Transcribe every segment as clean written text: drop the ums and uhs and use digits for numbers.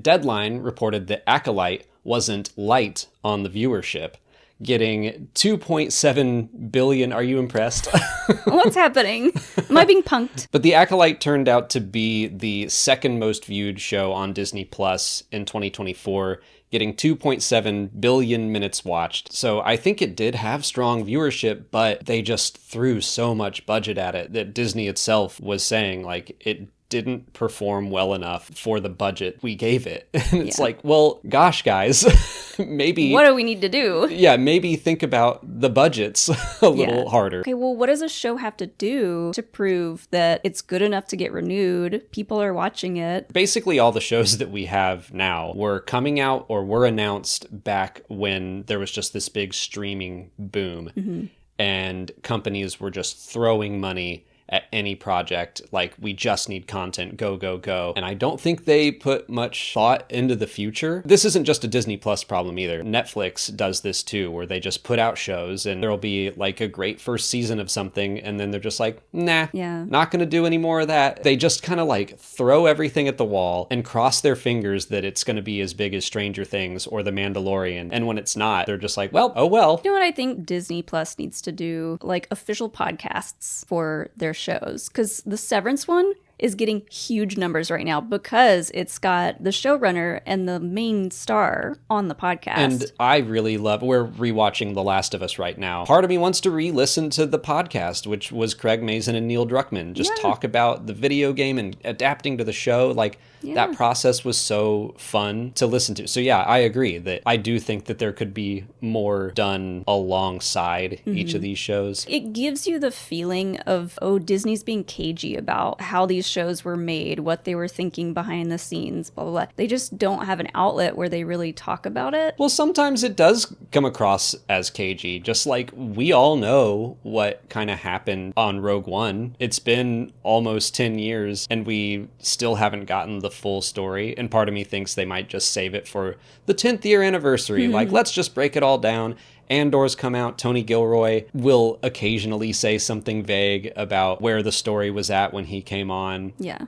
Deadline reported that Acolyte wasn't light on the viewership, getting 2.7 billion. Are you impressed? What's happening? Am I being punked? But The Acolyte turned out to be the second most viewed show on Disney Plus in 2024, getting 2.7 billion minutes watched. So I think it did have strong viewership, but they just threw so much budget at it that Disney itself was saying, like, it didn't perform well enough for the budget we gave it. And it's like, well, gosh, guys, maybe... What do we need to do? Yeah, maybe think about the budgets a little harder. Okay, well, what does a show have to do to prove that it's good enough to get renewed? People are watching it. Basically, all the shows that we have now were coming out or were announced back when there was just this big streaming boom. And companies were just throwing money at any project, like, we just need content, go, go, go. And I don't think they put much thought into the future. This isn't just a Disney Plus problem either. Netflix does this too, where they just put out shows and there'll be like a great first season of something and then they're just like, nah, not gonna do any more of that. They just kind of like throw everything at the wall and cross their fingers that it's gonna be as big as Stranger Things or The Mandalorian. And when it's not, they're just like, well, oh well. You know what I think Disney Plus needs to do? Like official podcasts for their shows, because the Severance one is getting huge numbers right now because it's got the showrunner and the main star on the podcast. And I really love, we're rewatching The Last of Us right now. Part of me wants to re-listen to the podcast, which was Craig Mazin and Neil Druckmann. Just talk about the video game and adapting to the show. Like, that process was so fun to listen to. So yeah, I agree that I do think that there could be more done alongside each of these shows. It gives you the feeling of, oh, Disney's being cagey about how these shows were made, what they were thinking behind the scenes, blah, blah, blah. They just don't have an outlet where they really talk about it. Well, sometimes it does come across as cagey, just like we all know what kind of happened on Rogue One. It's been almost 10 years and we still haven't gotten the full story. And part of me thinks they might just save it for the 10th year anniversary. Like, let's just break it all down. Andor's come out. Tony Gilroy will occasionally say something vague about where the story was at when he came on. Yeah.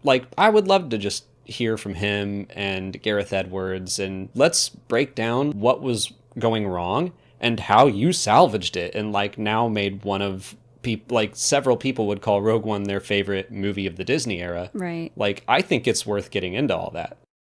Like, I would love to just hear from him and Gareth Edwards and let's break down what was going wrong and how you salvaged it and like now made one of like several people would call Rogue One their favorite movie of the Disney era. Right. Like, I think it's worth getting into all that.